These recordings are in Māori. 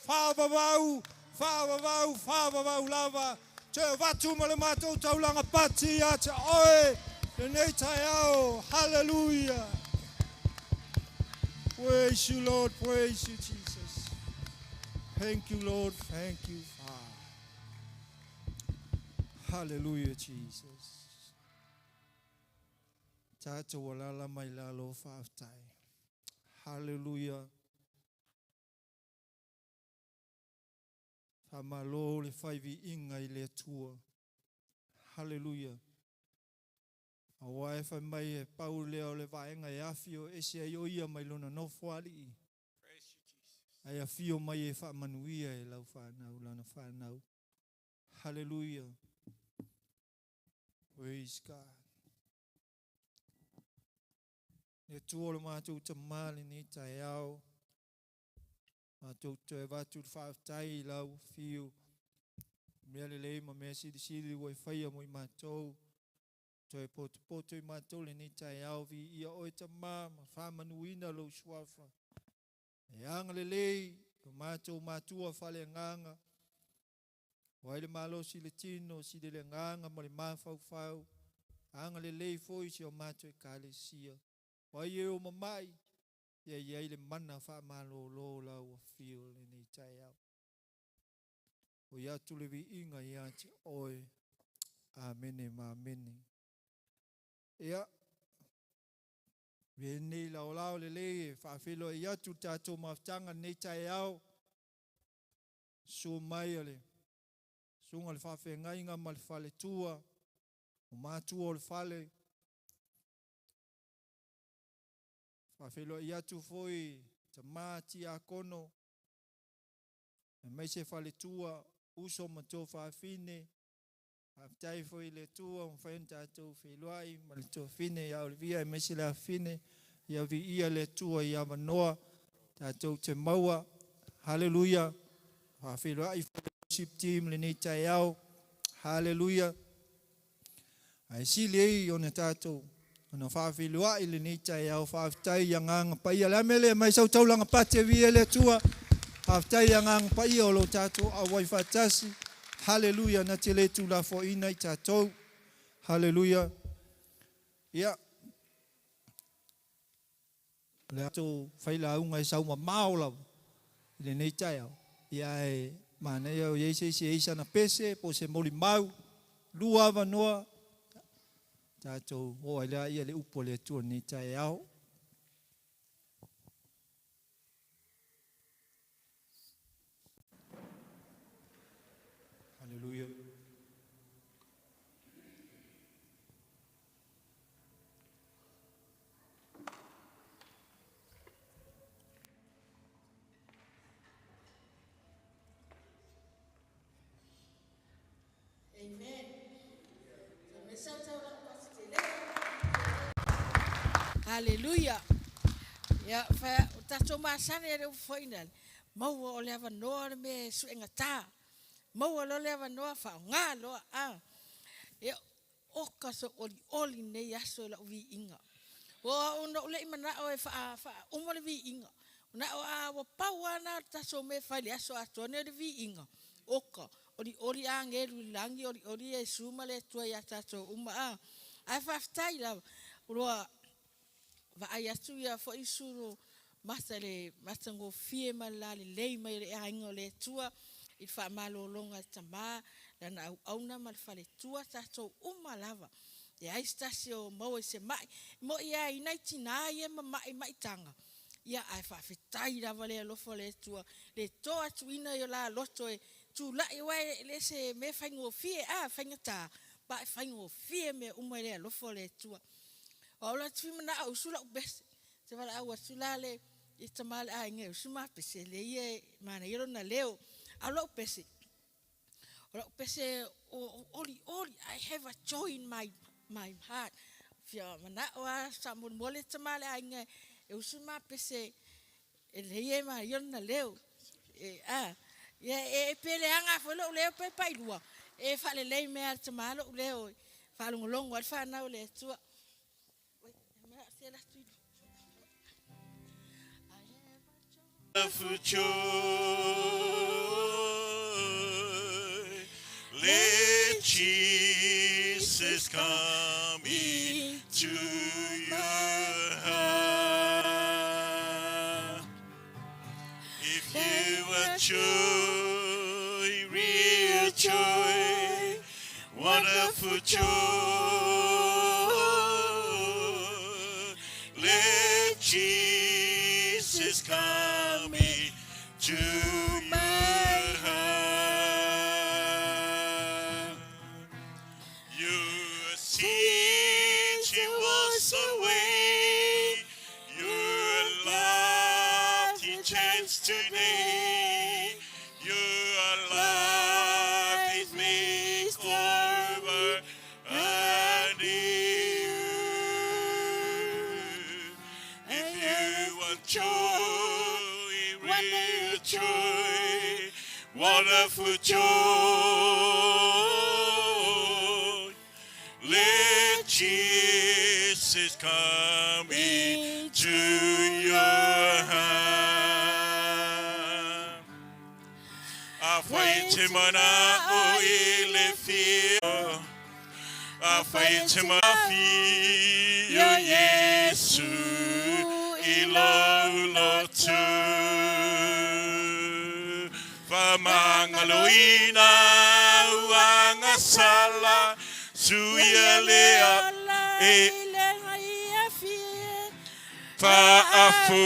whāwawau lava. Te watu ma le mātou taulanga pati a te oe. Le nei tai ao. Hallelujah. Praise you, Lord. Praise you, Jesus. Thank you, Lord. Thank you, Father. Hallelujah, Jesus. Tātou walala mai lalo whāwhtai. Hallelujah. Whamalo le whaivi inga I le atua. Hallelujah. Awai whai mai e pau leo le vaenga e awhio e se ai oia mai lona no whali I. Ai awhio mai e whamanuia e lau whanau, lana whanau. Hallelujah. Praise God. Ne tuola mātou ta mali ni tai au. Mātou te watu whaatai lau whiu. Mea lei ma mea siri wai whaia mo I mātou. Toi poto I mātou le ni tai au vi ia oi ta ma whamanuina lau suafa. E anga lei, ka mātou mātua whale nganga. Wai le malo si le tino, si le nganga ma le mawhau. Anga lei foi si o mātou e kālesia. Wai e o mamai, ia le mana wha malo lo lau a whio le ni tai au. O ia tu le vi inga ia te oe. Amene ma amene. Ia, vene lao le le, whawhelo ia tu tātou maftanga ni tai au. So mai ale. Sunga le whawhenga inga ma le whale tua. O mātua o le whale. Whawhelo ia tu foi, ta māti a kono. E mai se whale tua, uso ma tō whawhine. Haftai foi le tua, mwhaen tātou wheluai, ma le tō whine, ia o le via, e mai se le a whine. Ia vi ia le tua, ia manoa, tātou te maua. Hallelujah. Whawheluai, fellowship team, le nei tai au. Hallelujah. Ai si lei, o ne tātou. Ona whawhiluai le ni tai au whawhitai ia nganga pai ala mele mai sau taulanga pate via le tua whawhitai ia nganga pai o lo tātou a wai whatasi. Hallelujah na te le tu la fo ina I tātou. Hallelujah. Ia. Le ato whaila unga sau ma maolau. Le nei tai au. Ia e mana ia o yeise se eisa na pese po se moli mau. Lua wanoa. Tātou o aila ia le upo le tua ni tai au. Hallelujah. Amen. Hallelujah. Ya fa tato masane re final. Mau o le ava no me su engata. Mau o le ava no fa nga lo a. E o kaso oli ne yaso la vi inga. O no le mana o fa mo le vi inga. Na o a wo pawana taso me fa le aso ato ne le vi inga. Oka ori angelu langi ori e suma le tua ya tato a. Ai fa tai la roa va ai atu ia fo isuru matango fie malale lei mai le aingo le tua I fa malo longa tama lana auna mal fale tua tato lava e ai stasio mo se mai mo ia I 99 mai tanga ia ai fa fitai lava le lo fole tua le to atu ina yo la loto e tu la I wai le se me fango fie fangata ba fango fie me le lo fole tua Ola tfimana au sula ubes. Te wala au asulale I tamale a nge usuma pese le ie mana iro na leo. Ola upese. Ola upese oli I have a joy in my heart. Fia mana wa samun mole tamale a nge usuma pese le ie mana iro na leo. E pele anga folo leo pe paidua. E fale le me tamale leo. Falungolongo al fa na le tua. For joy coming to your heart. If you want joy, real joy, wonderful joy, let Jesus come into your heart. Your sins He was away, your love He changed today, your life is made over anew. If you want joy, real joy, wonderful joy, let Jesus come into your heart. Afai te mana o ile fio, afai te mana fio Yesu ilo lotu. Famangaloina uanga sala suya lea e faafu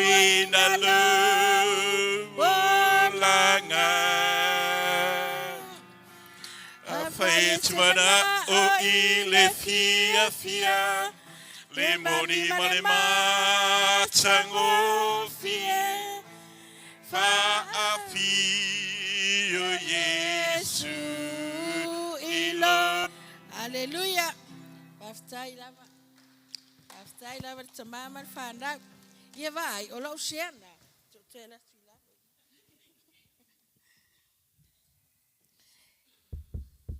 ina langa afaitmana o ile fia le moni malema tango fie faafio Yesu ilo. Hallelujah. After I love to mama find out. Yeah, vai, o lo siena.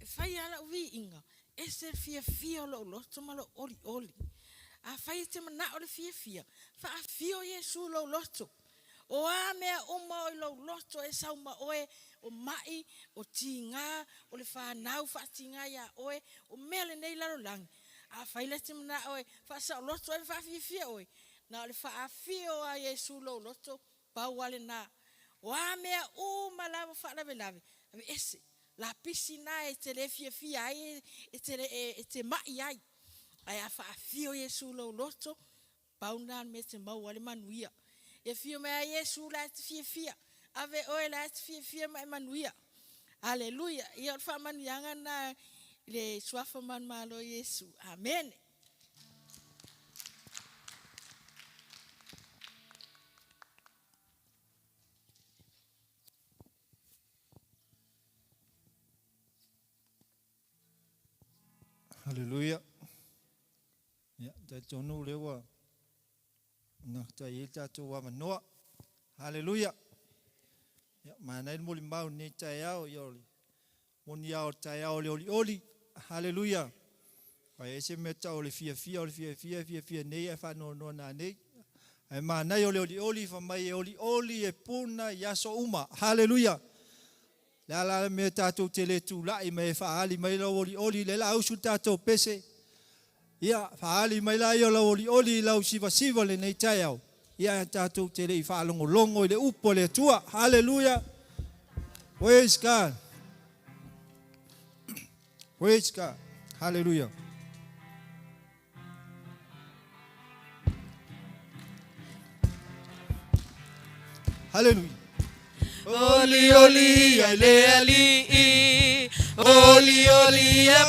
Fai ala vi inga. Ese fia lo to malo oli. A fai te mana o fia. Fa fio Yesu lo loto. O a mea uma o lo loto e sa uma oe o mai o tinga o le fa nau fa tinga ya oe o mele nei la lang. A fai le te mana oe fa sa loto e fa fia oe. Na o le fa fio a Yesu lo loto pa wale na. O a mea uma la fa la velave. Ave ese la piscina e te le fia ai e te mai ai. Ai a fa fio Yesu lo loto pa una me te mau wale manuia. E fio mea Yesu la te fia. Ave oe la te fia mai manuia. Aleluia. Ia fa manuianga na le swafa man malo Yesu. Amen. Hallelujah. Ya, ta tonu lewa. Nak ta ita tu wa manoa. Hallelujah. Ya, mana mo limau ni ta yao yoli. Mon yao ta yao oli. Hallelujah. Wa ese me ta oli fia nei fa no na nei. Ai mana oli fa mai oli e puna yaso uma. Hallelujah. La me tato tele tu la i me fa ali mai lo oli le la usu tato pese. Ia fa ali mai la yo lo oli la siva le nei taiao. Ia tato tele I fa longo le upo le tua. Hallelujah. Praise God. Praise God. Hallelujah. Hallelujah. Oli, ali, oli,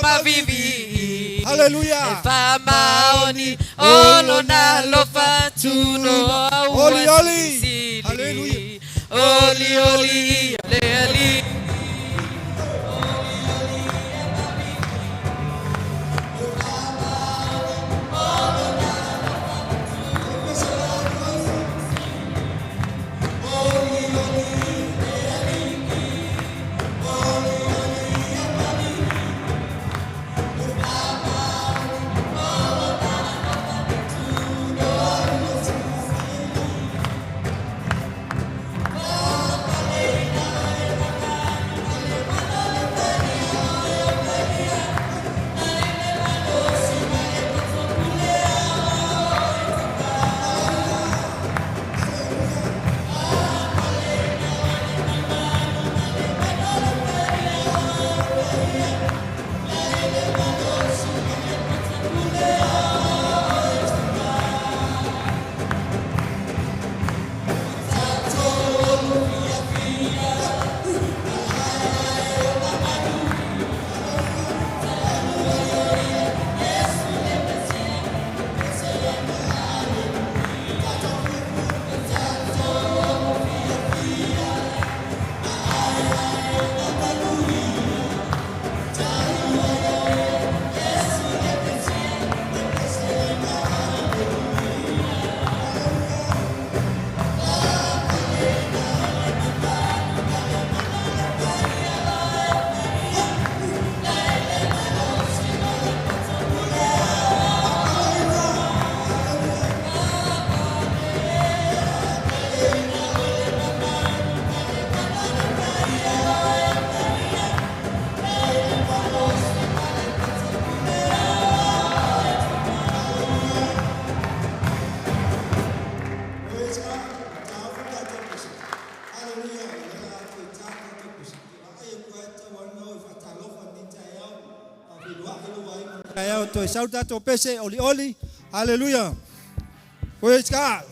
ma vivi. Hallelujah. Fa maoni, olo na lo fatuno. Oli. Hallelujah. Oli, ali. Kaya to sauta to pese oli oli. Hallelujah. Praise God.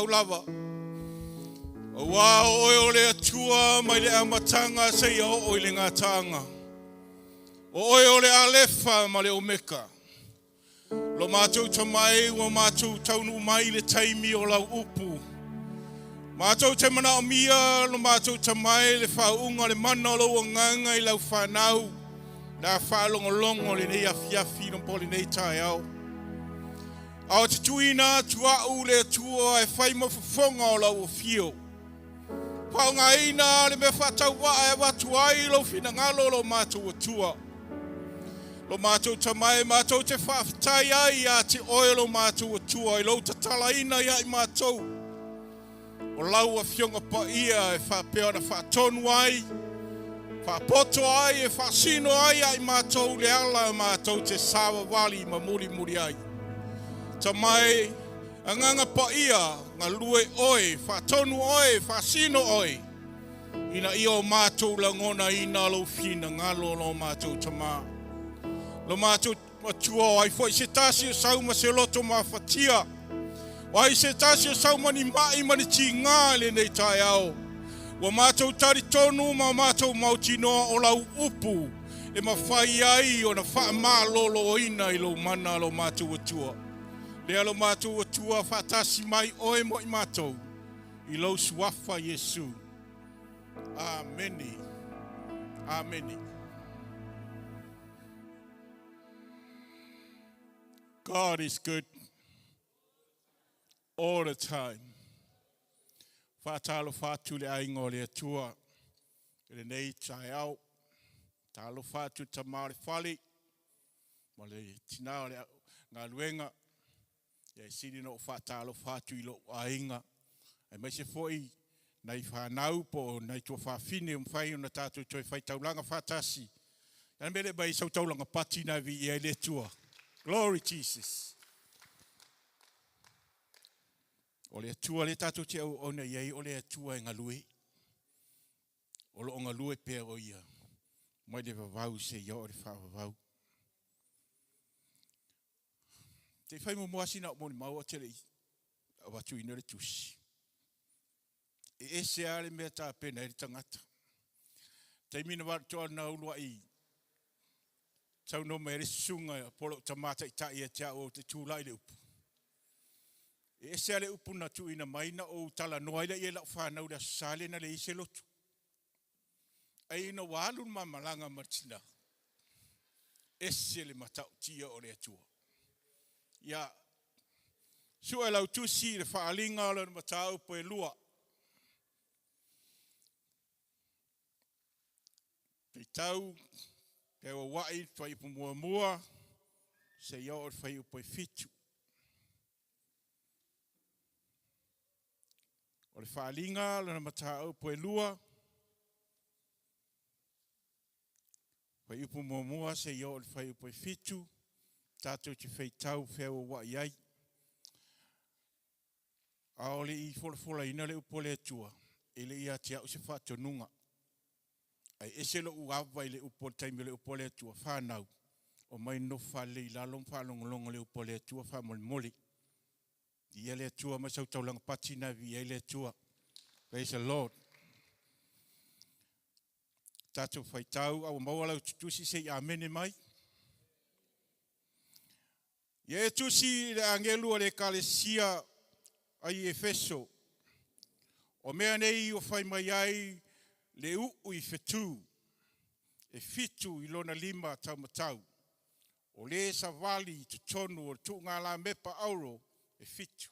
vau lava. O wā o le atua mai le amatanga se ia o le ngatanga. O le alefa ma le omeka. Lo mātou tamai o mātou taunu mai le taimi o lau upu. Mātou te mana o mia, lo mātou tamai le whaunga le mana lo o nganga I lau whanau. Nā whalongolongo le nei afiafi no poli nei tai au. Ao te tuina tuau le tua e whai mafufonga o lau o fio. Paunga ina le me whatau wa e watu ai lo fina ngalo lo mātou o tua. Lo mātou tamai mātou te whaftai ai a te oe lo mātou o tua. I lo tatala ina ia I mātou. O lau a fionga pa ia e whapea na whatonu ai. Whapoto ai e whasino ai ai mātou le ala mātou te sawa wali ma muri ai. Tamai, anganga pa ia, ngā lue oi, whatonu oi, whasino oi. Ina ia o mātou langona ina lo fina ngalo lo mātou tamā. Lo mātou matua ai foi se tasi o sauma se loto ma whatia. Wai se tasi o sauma ni mai mani ti ngā le nei tai au. Wa mātou tari tonu ma mātou mautinoa o lau upu. E ma whai ai o na wha maa lolo ina I lo mana lo mātou atua. Lea lo mātou atua whatasi mai oe mo I mātou. I lo suafa Yesu. Ameni. Ameni. God is good all the time. Whātalo whātu le aingo le atua. Le nei tai au. Talo whātu tamare whali. Ma le tinao le ngā luenga. Ia siri no whātalo whātu I lo ainga. E mai se foi nei whanau po nei tua whawhine whai o na tātou toi whai taulanga whātasi. Ia mele bai sau taulanga pati na vi ia le tua. Glory Jesus. O le atua le tātou te au ona iei o le atua e ngalue. O lo o ngalue pēr o ia. Mai le vavau se ia o le whawavau. Te whai mo moasina o moni mau o te rei. A watu ina le tusi. E ese ale mea tā pena e tangata. Te mina watu ana ulua I. Tau no mere sunga polo tamata I tai e te o te tūlai le upu. E se ale upu na tu ina maina o tala noa ila I la whanau da sale na le ise lotu. Ai ina wālun mamalanga martina. E se le matau tia o le atua. Ia, sua lau tusi le whaalinga o le matau po e lua. Te tau, te o wai, whai po mua, se ia o whai upo e fitu. O le whaalinga, le matau po e lua. Whai upo mua, se ia o whai upo e fitu. Tātou te whai tau whea o wai ai. A ole I fola ina le upo le atua. E le ia te au se whatonunga. Ai ese lo uawa I le upo taimi le upo le atua whanau. O mai no whale I lalong whalongolongo le upo le atua whamole. Ia le atua masau taulanga patina vi e le atua. Praise the Lord. Tātou whai tau au maualau tutusi se I amene mai. Ie tusi le angelu le kalesia ai Efeso. O mea nei o whai mai ai le ui fetu. E fitu I lona lima tau matau. O le sa vali tu tonu o tu ngā la mepa auro e fitu.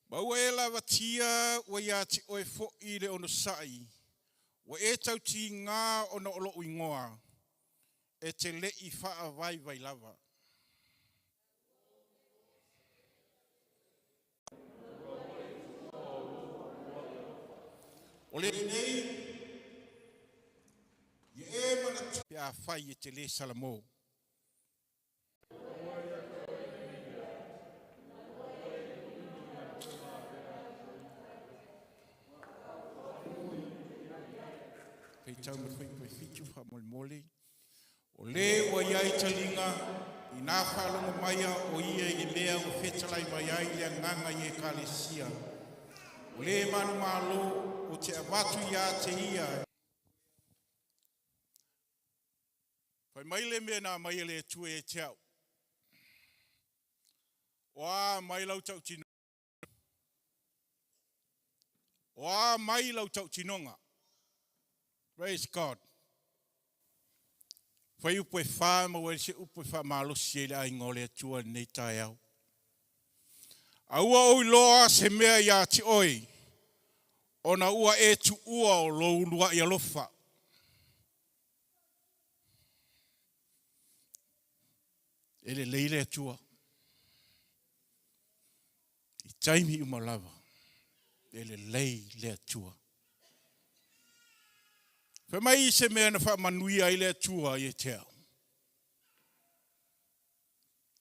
Mau e la watia wa ia ti oe fo I le ono sai. Wa e tau ti ngā ono olo uingoa. E te le I faa vai lava. O le nei, ia e mana tu pia fai e te le salamo. tau me whai fitu wha mole. O le o iai talinga, i nā whalonga maia o ia i mea o whetalai mai ai lea nganga i e kalesia. O le manu malo o te awatu ia te ia. Whai maile mea nā mai le tue e te au. Oa mai lau tau tino. Oa mai lau tau tinonga. Praise God. Whai upo e wha ma wale se upo e wha malo si ele ai ngole atua nei tai au. Aua oi loa se mea ia ti oi. Ona ua e tu ua o lou lua i alofa. Ele leile atua. I taimi umalava. Ele lei le atua. Wha mai se mea na wha manuia i le atua i e teo.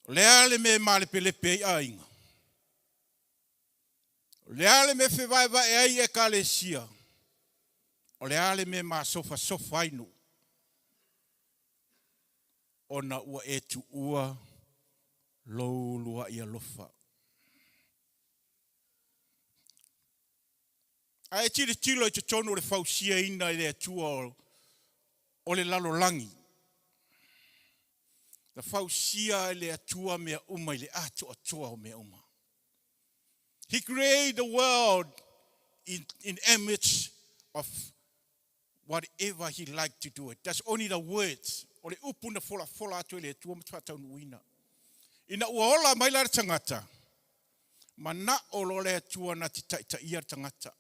O le ale me male pelepe i ainga. O le ale me whewaiwa e ai e kalesia. O le ale me ma sofa sofa inu. Ona ua e tu ua lou lua i alofa. Ai tiri tilo i te tono le fausia ina i le atua o le lalolangi. Le fausia i le atua mea uma i le ato atua o mea uma. He created the world in image of whatever he liked to do it. That's only the words. O le upuna fola fola ato i le atua matwatau nuina. Ina ua ola mai la tangata. Mana o lo le atua na ti taita ia tangata.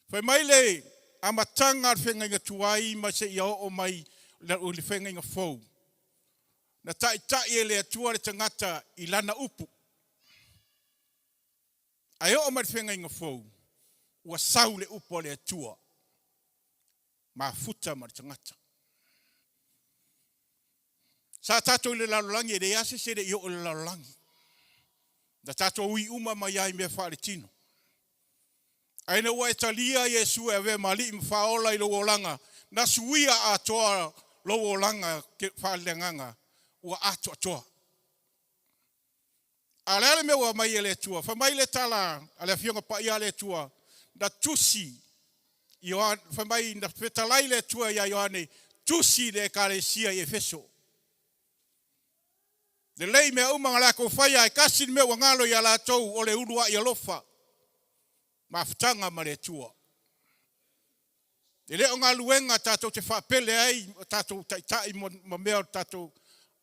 Whai mai le amatanga ar whenga inga tuai ma se ia o mai o le whenga inga fau. Na tai e le atua le tangata i lana upu. Ai o mai whenga inga fau. Ua sau le upu le atua. Ma futa ma le tangata. Sa tato le lalolangi e le ase se le i o le lalolangi. Na tato ui uma mai ai mea whaare tino. Aina ua e talia Yesu e we mali mwhaola i lo langa. Na suia a toa lo langa ke whalenganga. Ua ato atoa. Ale me ua mai ele tua. Fa mai le tala. Ale fionga pa ia le tua. Da tusi. Fa mai na fetalai le tua ia Ioane. Tusi le kalesia i Efeso. Le lei me umanga la ko faya e kasin me wangalo ia la tou o le urua i alofa. Mafutanga ma le tua. E leo ngā luenga tātou te whapele ai, tātou taitai ma mea tātou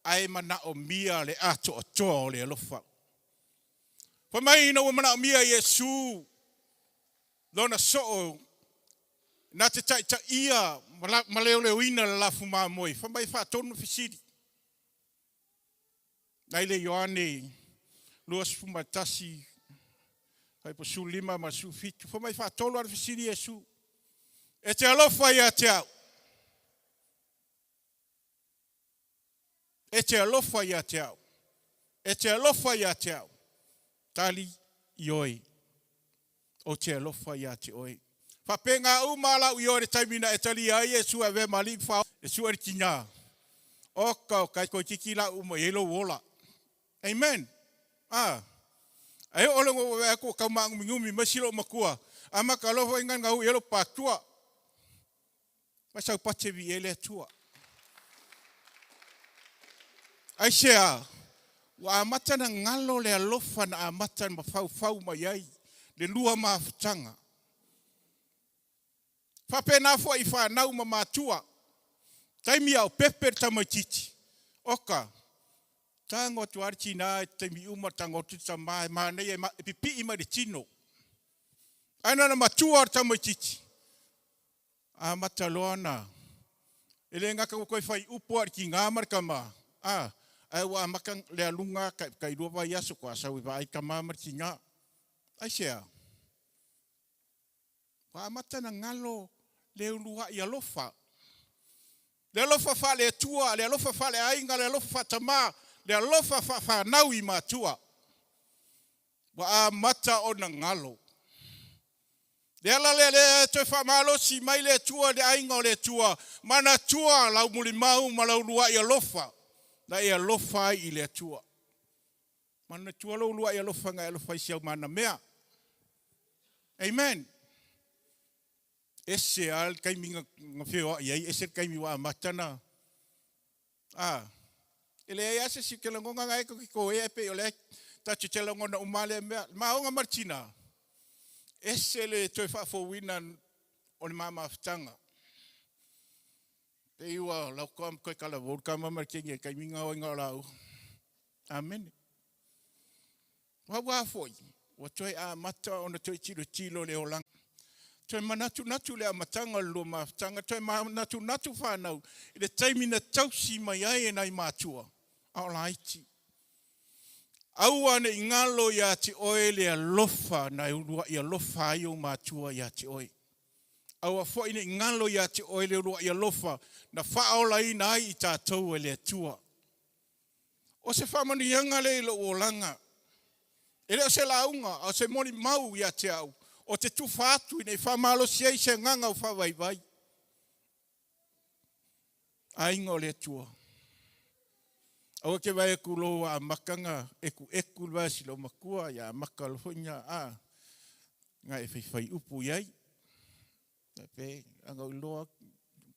ai mana o mia le ato atoa o le alofa. Pa mai ina ua mana o mia Yesu, lona soo, nā te taita ia, ma leo leo ina le lafu maa moi. Pa mai whaatonu fisiri. Nai le Ioane, luas fumatasi, kai po su lima ma su fitu. Fa mai fa tolo ar fisiri Yesu. E te alofa ia te au. E te alofa ia te au. E te alofa ia te au. Tali ioi. O te alofa ia te oi. Fa penga umala u iore taimina e tali ai Yesu e ve mali fa. Yesu e tina. Oka kai ko tikila uma yelo wola. Amen. Ai ole ngo we ko ka ma ngumi masilo makua ama ka lo inga ngau yelo patua masa pache vi ele tua ai shea wa matana ngalo le alofa na matana fau mai ai le lua mafutanga fa pena fo ifa na uma matua taimi au pepe tamatiti oka tango tu archina te mi uma tango tu sama ma nei pipi ima de chino ana na matua tamo chichi a matalona ele nga ka ko fai upo arki nga marka ma ai wa makan le alunga kai do va yaso kwa sa vai kama martinga ai sia wa matana ngalo le lua ya lofa le lofa fa le tua le lofa fa le ainga le lofa tama le alofa fa nau i matua. Wa a mata o na ngalo. Le ala le toi whamalo si mai le tua le ainga o le tua. Mana tua lau muli mau ma lau lua i alofa. Na i alofa i le tua. Mana tua lau lua i alofa ngai alofa i siau mana mea. Amen. Ese al kaimi ngawheo iai, ese kaimi wa matana. Ele ai ase si ke langonga ngai ko ko e pe ole ta che langona umale mea. Ma onga martina. Ese le toi fa fo winan on mama ftanga. Pe iwa lau kam koe kala volka mama kinge kaimi ngau ngau. Amen. Wa foi. Wa toi a mata ona toi tilo le olang. Toi manatu le amatanga lo maftanga. Toi manatu whanau. I le taimina tausi mai ai e nai mātua. Aolaiti. Aua ne ingalo ya ti oe le alofa na urua i alofa ai o mātua ya ti oe. Aua fo ine ingalo ya ti oe le urua i alofa na whaola i nai i tātou e le atua. O se whamani yanga le ilo o langa. Ele o se launga, o se moni mau ya te au. O te tufatu i nei whamalo siei se nganga o whawaivai. Ainga o le atua. Awa ke vai eku lo a makanga, eku lwa si lo makua, ya maka lo honya a. Nga e whai upu iai. Pe, anga uloa,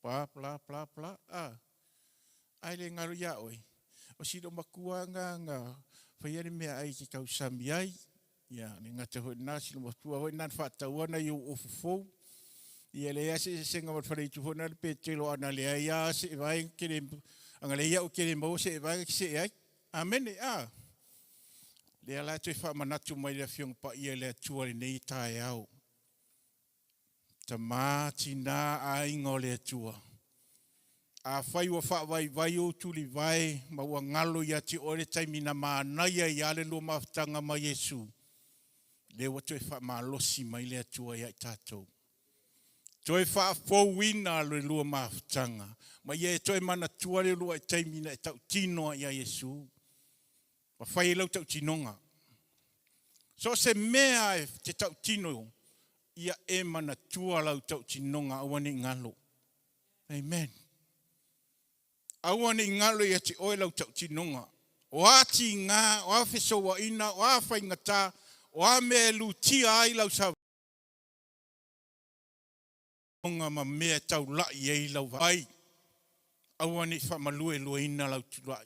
pla, Aile ngaru ya oi. O si lo makua nga whaiare mea ai ki kau sami ai. Ya, ni ngata hoi nasi lo makua hoi nan whatawana i o fufou. Ia le ase se nga whare tu hona pe telo ana le ia se vai kere anga le ia o kere mo se vai se ai. Amen. Le ala te fa manatu mai le fiong pa ia le tua nei tai au. Tamati na ai ngole tua. A fai wa fa vai o tuli vai ma wa ngalo ia ti ore taimina ma na ia le lo maftanga ma Yesu. Le wa te fa ma losi mai le tua ia tatou. Toi wha fōwina le lua maftanga. Ma ie toi mana tua le lua e taimina e tau tinoa ia Yesu. Ma whai lau tau tinonga. So se mea e te tau tino ia e mana tua lau tau tinonga awane ngalo. Amen. Awane ngalo ia te oe lau tau tinonga. O ati ngā, o a wheso wa ina, o a whai ngata, o a mea lu tia ai lau sa nga ma mea tau lai ei lau vai. Awane whamalue lua ina lau tulai.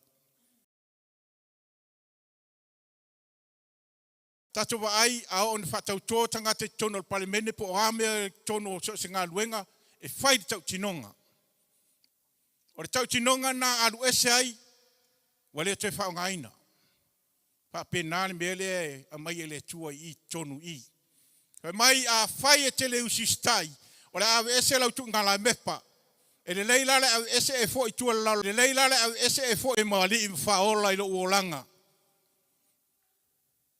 Tato wa ai, a on whatau tō tangata tono o palemene po o amea tono o se ngā luenga, e whai tau tinonga. O le tau tinonga na alu ese ai, wale te whao ngaina. Pa penane mele a mai ele tua i tonu i. Mai a whai e tele usistai, o le ave ese lau tu ngala mepa. E le leila le ave ese e fo i tua lau. Le leila le ave ese e fo i maali i whaola i lo uolanga.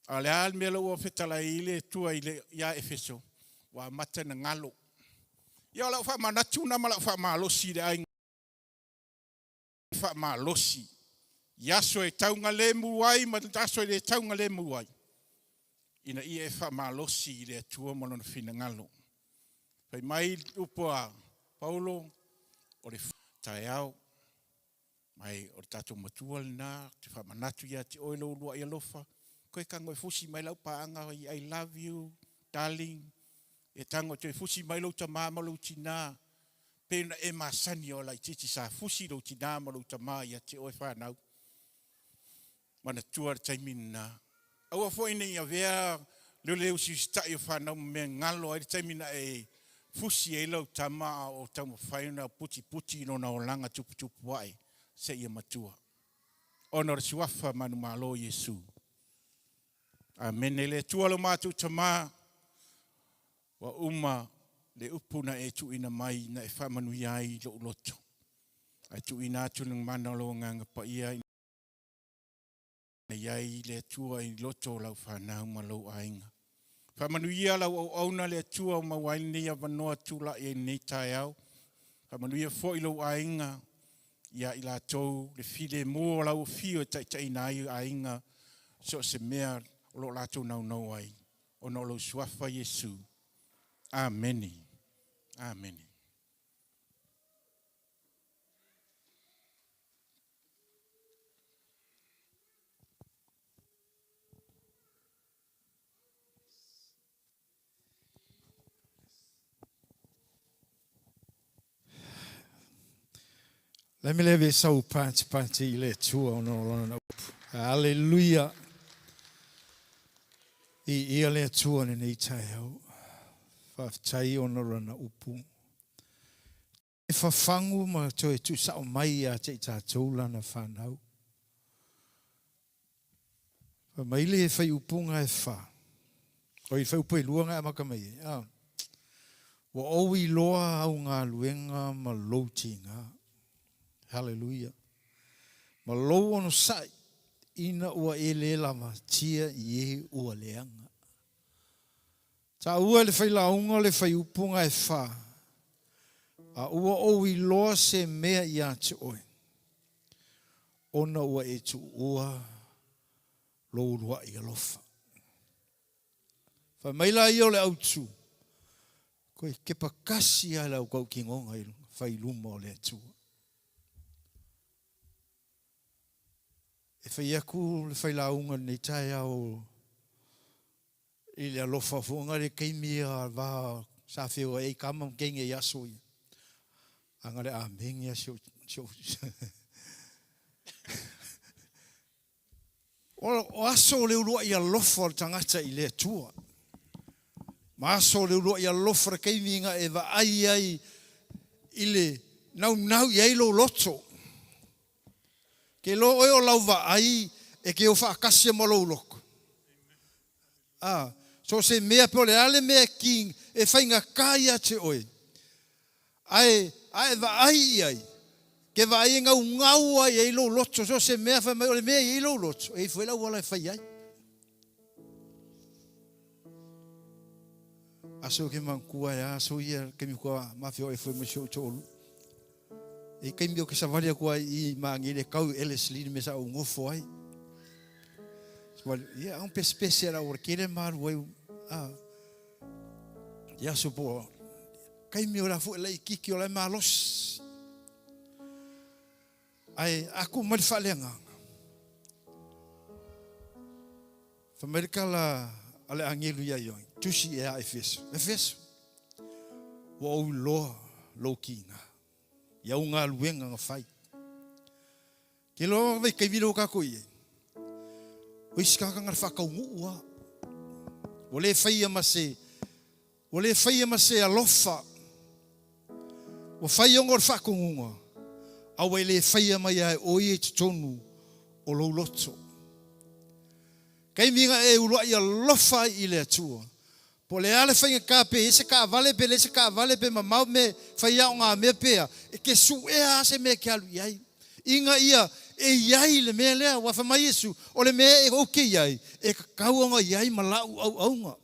A le al mele ua whetala i le tua i le ia efeso. Wa mata na ngalo. Ia lau wha manatu na mala wha malosi le ai. Wha malosi. Yaso e taunga le muai, ma taso e le taunga le muai. Ina i e wha malosi i le tua malona fina ngalo. Pai mai upua Paulo o le tai au. Mai o le tatou matua lina, te whamanatu ia te oilo lua i alofa. Koe kango e fusi mai lau paanga i I love you, darling. E tango te fusi mai lau ta mama lau tina. Pena e masani o lai titi sa fusi lau tina ma lau ta maa ia te oe whanau. Mana tua taimina. Aua fo ine ia vea leo leo si stai o whanau me ngalo ai taimina e fusi e lau tama o tamu whaina puti no na o langa tupu wai se ia matua. Ona siwafa manu malo Yesu. Amen. Le tua lo matu tama wa uma le upuna e tu ina mai na e whamanu iai lo loto. Ai tu ina tu nung mana lo nganga pa ia iai le tua i loto lau whanau ma lo ainga. Whamanu ia lau au auna le tua o mawaini ia wanoa tula e nei tai au. Whamanu ia fo i lo ainga ia i la tau le file mua lau fio tai nai ainga so se mea o lo lato nau ai. O no lo suafa Yesu. Ameni. Ameni. Let me leave so panti le tua ono. Hallelujah. I le tua ni tai au. Fa tai ono rana upu. E fa fangu ma toi tu sa mai a te tatou lana whanau. Fa mai le fai upunga e fa. O i fai upu e luanga e maka mai. Wa owi loa au ngā luenga ma loutinga. Hallelujah. Ma lou ono sai. Ina ua e le lama tia i e ua leanga. Ta ua le fai launga le fai upunga e fa. A ua owi loa se mea i ate oe. Ona ua e tu ua lo rua i alofa. Fa maila i o le autu. Koe ke pakasi a lau kau ki ngonga i fai luma o le atua. E fai aku le fai launga nei tai au i le alofa fuanga le keimia wa sa feo e kama kenge yaso i. Anga le ameng ya sio. O aso le urua i alofa tangata i le atua. Ma aso le urua i alofa keiminga e wa ai i le nau i ai lo loto. Ke lo o lau wa ai e ke o whaakasia mo lo loko. So se mea po le ale mea king e whainga kaya te oe. Ai wa ai. Ke wa ai ngau ai e lo loto. So se mea wha mai o le mea i lo loto. E fwela wala e whai ai. Aso ke mankua e aso ia ke mi kua mawhio e fwai masio tolu. E kai mio ke savaria kua i maangi le kau elesli me sa o ngofo ai. Ia un pespese era ora kere maru ai. Ia supo. Kai mio la fu le kiki o le malos. Ai aku mal falenga. Famerika la ale angelu ia yo. Tusi e a Efeso. Efeso. Wa o lo kinga. Ia unga luenga nga fai. Ke lo vai kai viro ka ko ie. O iska ka ngar whakaungu ua. O le whaia mase alofa. O whaia ngor whakaungunga. Awa le whaia mai ai oie tonu o lo loto. Kai minga e ulua i alofa i le atua. Po le ale whainga ka pe, ese ka vale pe ma mau me whaia o ngā mea pea. E ke su ea se mea ke alu iai. Inga ia e iai le mea lea wa whamai Yesu. O le mea e oke iai. E ka kauanga iai ma lau au aunga.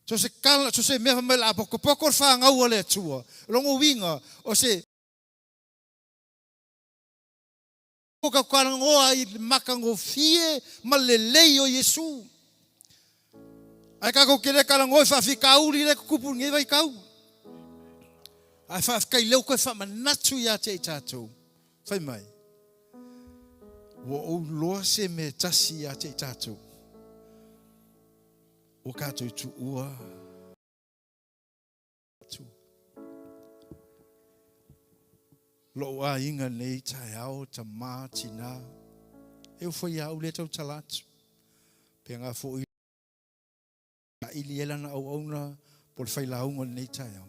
So se mea whamai la poko poko wha ngau le atua. Longo winga o se ka karangoa i makango fie ma le lei o Yesu. Ai ka ko kele karangoa fa fi kauri le kupu nge vai kau. Ai fa kai leu ko fa manatu ya te tatou. Fai mai. Wo o lo se me tasi ya te tatou. O ka tu ua. Lo a inga nei tai au ta matina. Eu foi au le tau talatu. Penga fo i ili ela na au auna por fai la unga nei tai au.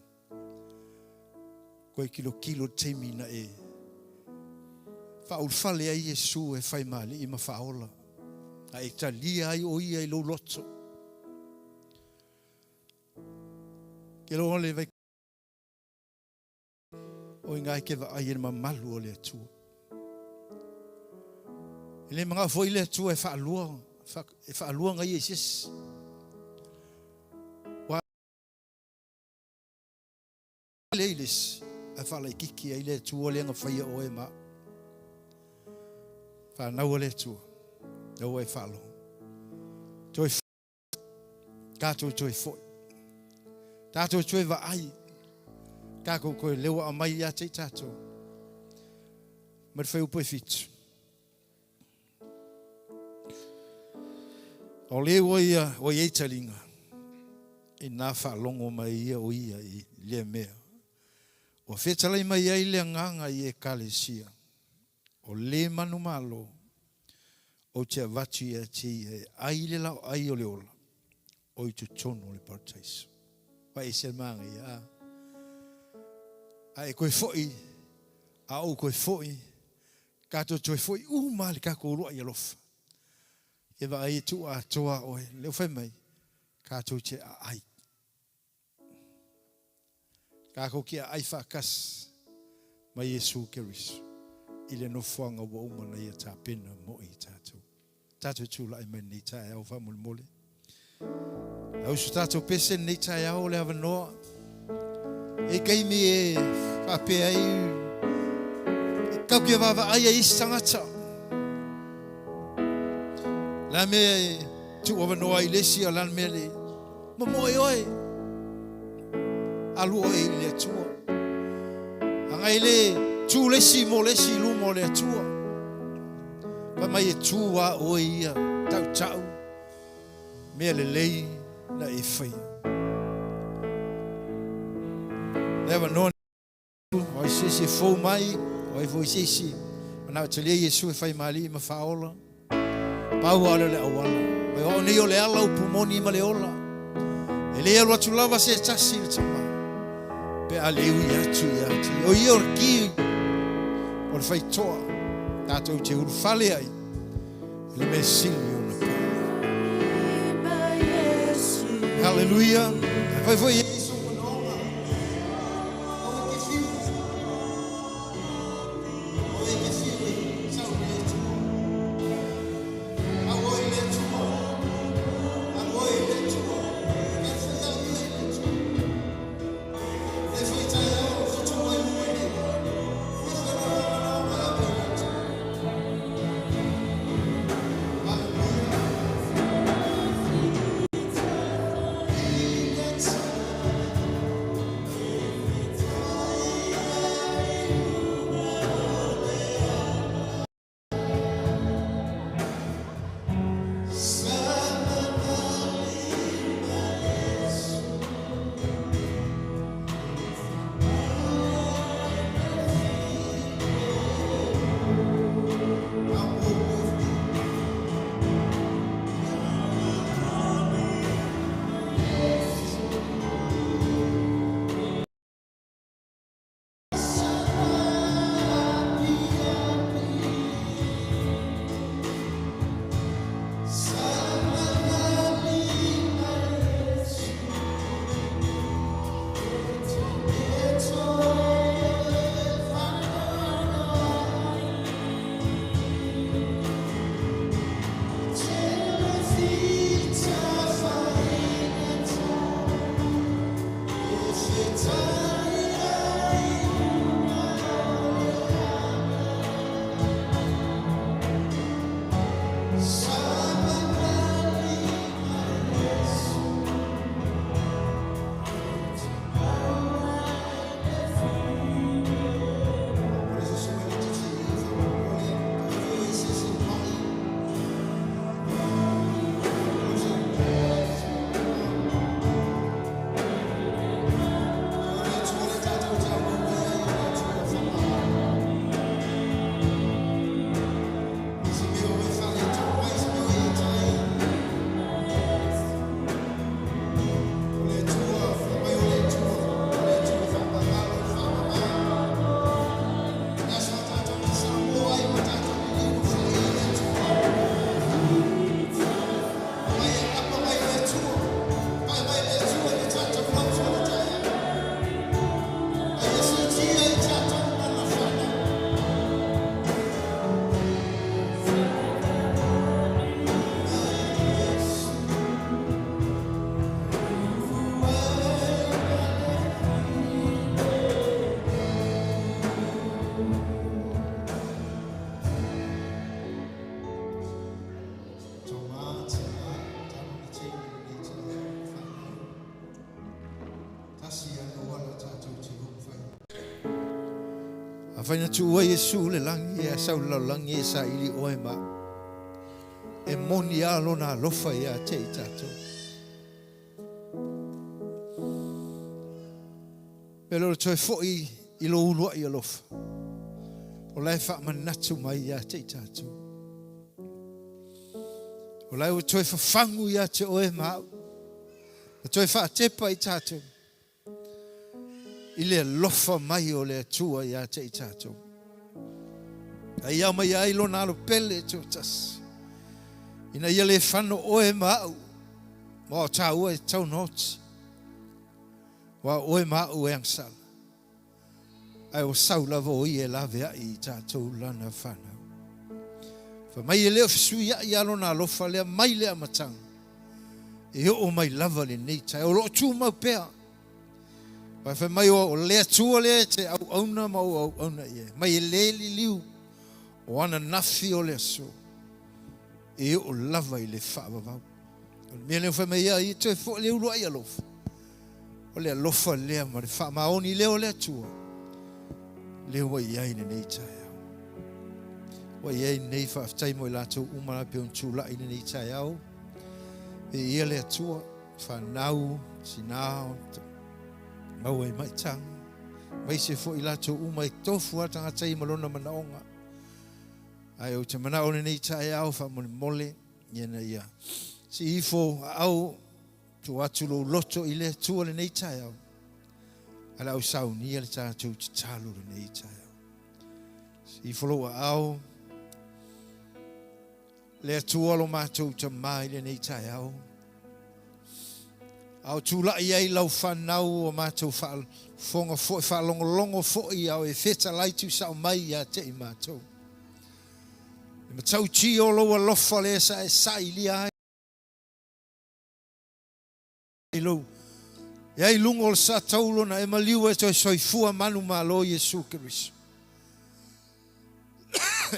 Koe kilo temi na e. Fa ul fale ai Yesu e fai mali ima faola. A e ta lia ai o ia i lo loto. Ke lo ole vai o inga ke va ai ma malu o le atua. Ele mga foi le atua e fa alua ngai Jesus. Wa leilis a fa le kiki ai le atua le nga fai o e ma. Fa na o le atua. O e fa lo. Toi Kato toi foi. Tato toi va ai. Kako koe lewa a mai a te tato. Mar fai upo e fitu. O lewa ia o iei talinga. I nā whaalongo mai ia o ia i lea mea. O whetalai mai ai lea nganga i e kalesia. O le manu malo. O te avatu ia te e ai le lau ai o le ola. O i tu tono le partaiso. Pai se manga ia. A e koe foi. A o koe foi. Kato toi foi. Mali kako urua i alofa. E va ai tu a toa oe. Leo whai mai. Kato te a ai. Kako ki a ai whakas. Mai Yesu Keriso. Ile no whanga wa umana ia tā pena mo i tātou. Tātou tūla i mai nei tāi au whamuli mole. Au su tātou pese nei tāi au le hawa noa. E kaimi e whapea i. E kau kia wawa aia i tangata. La me tu hawa noa i lesi a lan me le. Ma moe oe. Alu oe i le atua. Anga i le tu lesi mo lesi lu mo le atua. Pa mai e tua oe ia tau tau. Mea le lei na e whaia. Lewa noa o i sisi fau mai, o i fau sisi. Mana o talia Yesu e whai mali ma whaola. Pau ala le awala. O i o ni o le ala o pumoni ma le ola. E le alu atu lava se tasi le tama. Pe a leu i atu i ati. O i o ki o le whai toa. Tātou te uru whale ai. Le me sili o na pā. Hallelujah. Vai foi Yesu konola. O ke fiu. O ke fiu. Sau le tu. A o le tu. A o le tu. Ke fia le tu. Le foi tai o tu mai mai. Hallelujah. Faina tu Yesu le langi e sau la langi e sa ili oe ma. E moni alo na lofa ia te i tatou. Pelo toi foi i lo ulua i alofa. O lai wha manatu mai ia te i tatou. O lai o toi whafangu ia te oe ma. O toi wha tepa i tatou. I le lofa mai o le tua ia te i tatou. Ai au mai ai lo nalo pele te o tas. Ina ia le whano oe mau. Ma o tā ua e tau noti. Wa oe mau e angsala. Ai o saulava o i e lawe a i tatou lana whanau. Fa mai e leo fisui a i alo na lofa lea mai lea matanga. E o mai lava le nei tai. O lo tū mau pēa. Fa mai o lea tua lea te au auna mau au auna ia. Mai e le li liu. O ana nafi o lea so. E o lava i le whaavavau. Mea leo fa mai a i te fo leo lua i alofa. O lea lofa lea ma le whaamaoni leo lea tua. Leo wa iai nei tai au. Wa iai nei whaaftai mo i lato umana pe on tūla i nei tai au. E ia lea tua. Whanau, sinao, mau e mai tang. Mai se fo i lato umai tofu atanga tai malona manaonga. Ai o te manao nei tai au whamone mole. Iena ia. Si ifo au tu atu lo loto i le tua le nei tai au. Ala au sau ni le tātou te tālu le nei tai au. Si ifo au. Le tua lo mātou te mai le nei tai au. Au tūla i ai lau whanau o mātou whafonga fo i whalongolongo fo i au e wheta laitu sau mai a te i mātou. E matau ti o loa lofa le sa e sa i lia ai. I lau. E ai lungo le sa taulo na e maliu e toi soifua manu malo Jesu Kiriso.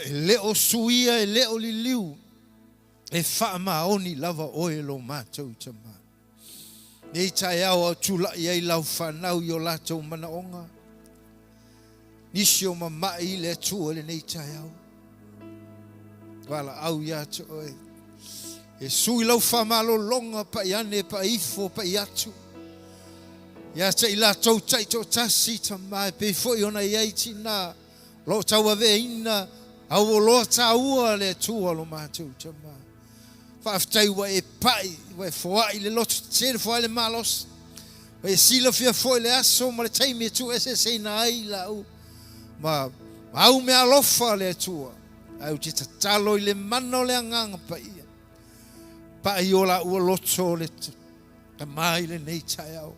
E leo suia e leo li liu. E wha maoni lava oe lo mātou te mai. Nei tai au tula i ai lau whanau i o latou manaonga. Nisi o mamai le tua le nei tai au. Wala au ia te oe. E sui lau whamalo longa pa i ane pa ifo pa i atu. Ia te i latou taito tasi ta mai pe fo i ona i ai tina. Lo tau ave ina au o loa taua le tua lo mātou ta mai. Whaaftai wa e pai, wa e foai le loto tere foai le malos. Wa e sila fia foai le aso, ma le taimi e tu ese se na ai la au. Ma au mea lofa le atua. Au te tatalo i le mana o le anganga pa ia. Pa i o la ua loto le ta mai le nei tai au.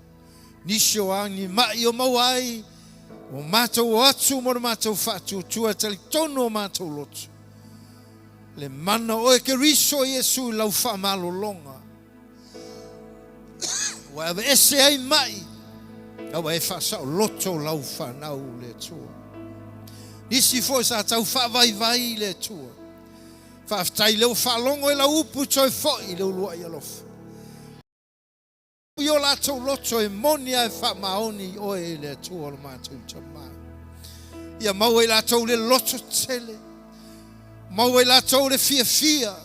Nisi o angi mai o mawai. O mātou o atu mo le mātou whatu tua tali tono o mātou loto. Le mana o e ke riso Yesu lau whamalo longa. Wa ave ese ai mai. Awa e whasao loto lau whanau le tua. Nisi fo sa tau whawai vai le tua. Whaaftai leo whalongo e lau upu toi fo i leo lua i alofa. Io lato loto e monia e whamaoni o e le tua lo mātou tamai. Ia mau e lato le loto tele. Mau e latou le fia.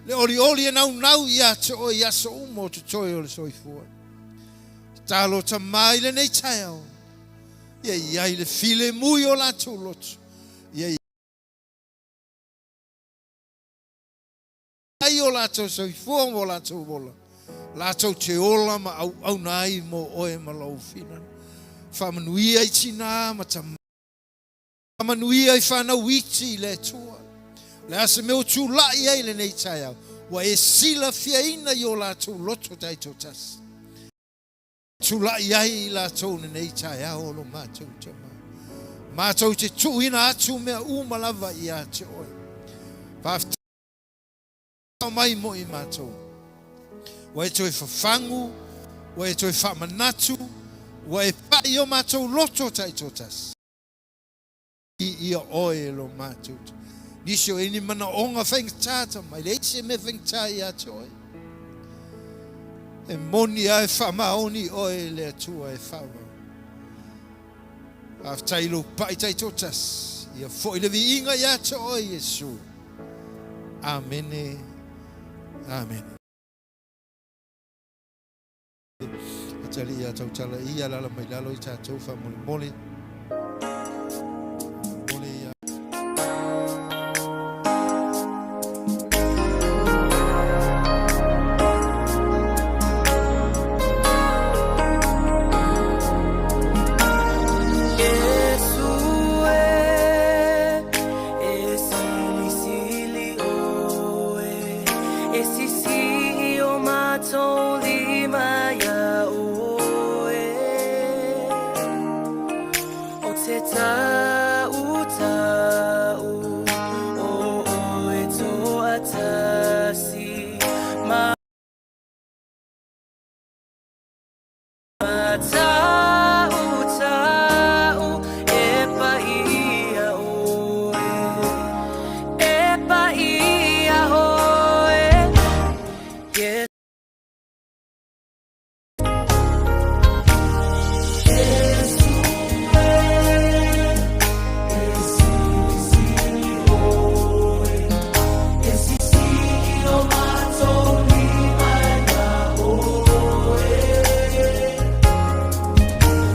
Le oli e nau ia te o ia so umo te toi o le soifua. Talo ta mai le nei tai au. Ia iai le file mui o latou loto. Ia iai o latou soifua o latou wola. Latou te ola ma au nai mo oe ma lau fina. Whamanuia i tina ma ta whamanuia i whanau iti le tua. Le asa me o tū lai ai le nei tai au. Wa e sila fia ina i o lātou loto taito tas. Tū lai ai i lātou le nei tai au o lo mātou te mai. Mātou te tuina atu mea umalava i a te oi. Whafta mai mo i mātou. Wa e toi whafangu, wa e toi whamanatu, wa e pai o mātou loto taito tas. I a oe lo mātou te. Nisio e ni mana onga whengtata mai, le ise me whengtai a toi. E moni ai whamaoni oe le atua e whawa. Aftailo pai tai totas. Ia foi le viinga ia te o Yesu. Amen. Amen. Atali ia tau tala ia lala mai lalo i tātou wha mole mole.